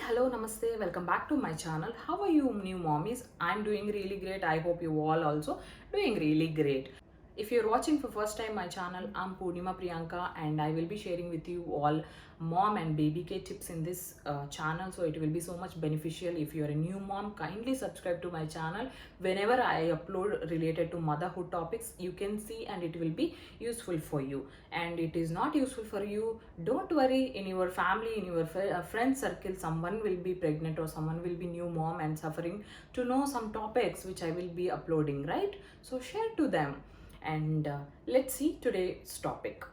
hello, namaste, welcome back to my channel. How are you, new mommies? I'm doing really great. I hope you all also doing really great. If you're watching for first time my channel, I'm Purnima Priyanka and I will be sharing with you all mom and baby care tips in this channel. So it will be so much beneficial. If you're a new mom, kindly subscribe to my channel. Whenever I upload related to motherhood topics, you can see and it will be useful for you. And it is not useful for you, don't worry. In your family, in your friend circle, someone will be pregnant or someone will be new mom and suffering to know some topics which I will be uploading, right? So share to them. And let's see today's topic.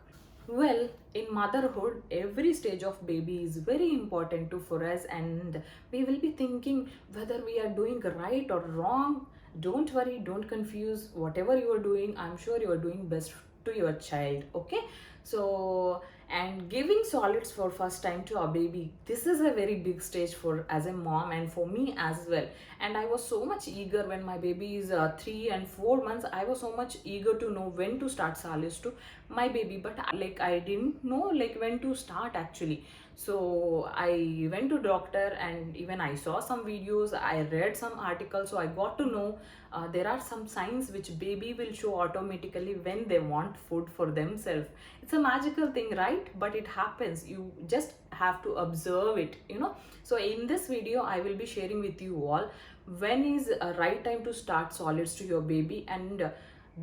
Well, in motherhood, every stage of baby is very important to for us, and we will be thinking whether we are doing right or wrong. Don't worry, don't confuse. Whatever you are doing, I'm sure you are doing best to your child. Okay, so and giving solids for first time to a baby, this is a very big stage for as a mom and for me as well. And I was so much eager when my baby is 3 and 4 months. I was so much eager to know when to start solids to my baby, but like I didn't know like when to start actually. So I went to doctor and even I saw some videos, I read some articles, so I got to know there are some signs which baby will show automatically when they want food for themselves. It's a magical thing, right? But it happens, you just have to observe it, you know. So in this video I will be sharing with you all when is a right time to start solids to your baby, and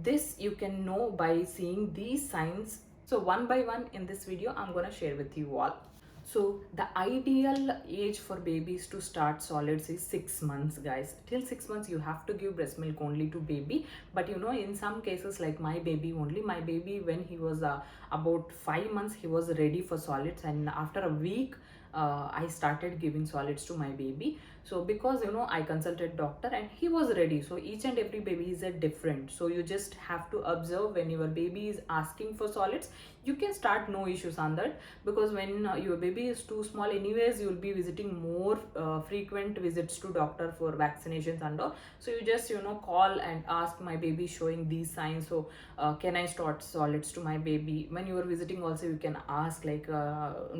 this you can know by seeing these signs. So one by one in this video I'm gonna share with you all. So the ideal age for babies to start solids is 6 months, guys. Till 6 months you have to give breast milk only to baby. But you know, in some cases like my baby, only my baby, when he was about 5 months, he was ready for solids, and after a week I started giving solids to my baby. So because you know, I consulted doctor and he was ready. So each and every baby is a different, so you just have to observe when your baby is asking for solids. You can start, no issues on that, because when your baby is too small anyways, you will be visiting more frequent visits to doctor for vaccinations and all. So you just, you know, call and ask, my baby showing these signs, so can I start solids to my baby? When you are visiting also, you can ask like,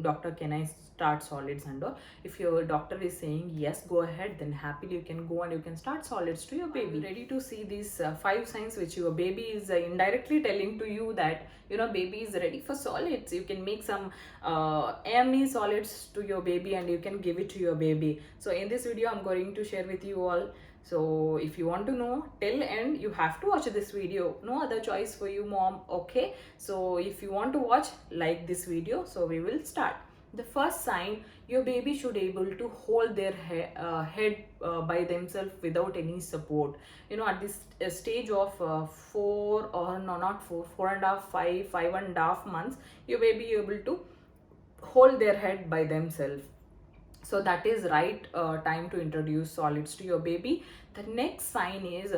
doctor, can I start solids and all? If your doctor is saying yes, go ahead, then happily you can go and you can start solids to your baby. Ready to see these 5 signs which your baby is indirectly telling to you that, you know, baby is ready for solids. You can make some yummy solids to your baby and you can give it to your baby. So in this video I'm going to share with you all. So if you want to know till end, you have to watch this video, no other choice for you, mom. Okay, so if you want to watch, like this video. So we will start. The first sign, your baby should able to hold their head by themselves without any support. You know, at this stage of 4, or no, not 4, 4.5, 5, 5.5 months, your baby able to hold their head by themselves. So that is right time to introduce solids to your baby. The next sign is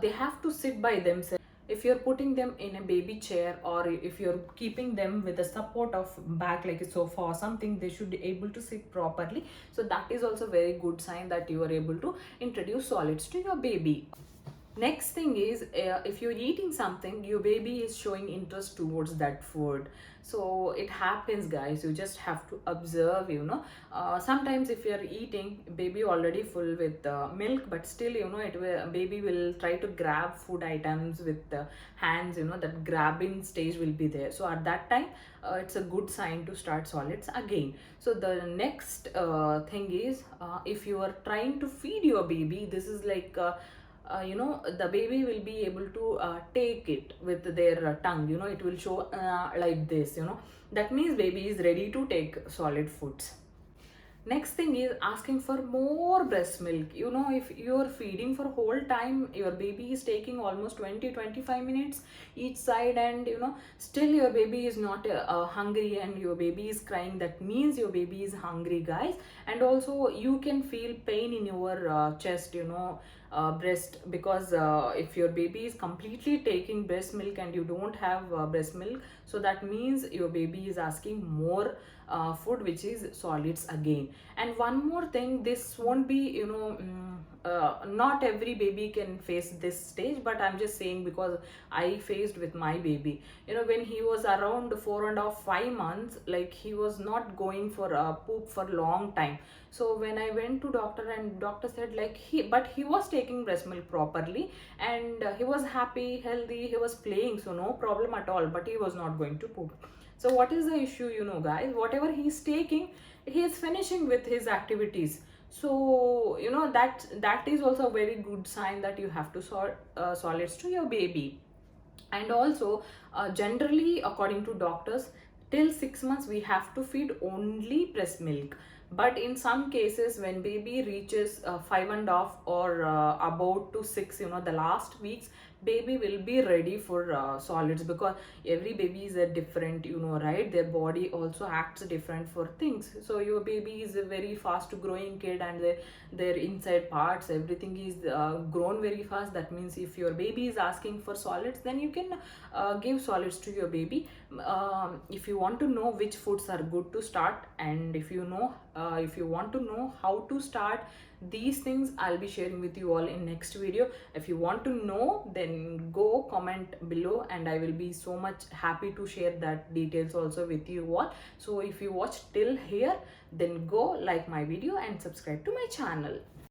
they have to sit by themselves. If you're putting them in a baby chair, or if you're keeping them with the support of back like a sofa or something, they should be able to sit properly. So that is also very good sign that you are able to introduce solids to your baby. Next thing is, if you're eating something, your baby is showing interest towards that food. So it happens, guys, you just have to observe, you know. Sometimes if you're eating, baby already full with milk, but still, you know, baby will try to grab food items with the hands, you know, that grabbing stage will be there. So at that time, it's a good sign to start solids again. So the next thing is, if you are trying to feed your baby, this is like you know, the baby will be able to take it with their tongue, you know, it will show like this, you know, that means baby is ready to take solid foods. Next thing is asking for more breast milk. You know, if you're feeding for whole time, your baby is taking almost 20-25 minutes each side, and you know, still your baby is not hungry and your baby is crying, that means your baby is hungry, guys. And also you can feel pain in your chest, you know, breast, because if your baby is completely taking breast milk and you don't have breast milk, so that means your baby is asking more food which is solids again. And one more thing, this won't be, not every baby can face this stage, but I'm just saying because I faced with my baby. When he was around 4.5, 5 months, like he was not going for a poop for long time. So when I went to doctor, and doctor said like he was taking breast milk properly, and he was happy, healthy, he was playing, so no problem at all, but he was not going to poop. So what is the issue, guys? Whatever he's taking, he is finishing with his activities. So that is also a very good sign that you have to sort solids to your baby. And also, generally according to doctors, till 6 months we have to feed only breast milk. But in some cases, when baby reaches 5.5 or about to 6, the last weeks, baby will be ready for solids, because every baby is a different, right? Their body also acts different for things. So your baby is a very fast growing kid, and their inside parts, everything is grown very fast. That means if your baby is asking for solids, then you can give solids to your baby. If you want to know which foods are good to start, and if you want to know how to start these things, I'll be sharing with you all in next video. If you want to know, then go comment below, and I will be so much happy to share that details also with you all. So if you watch till here, then go like my video and subscribe to my channel.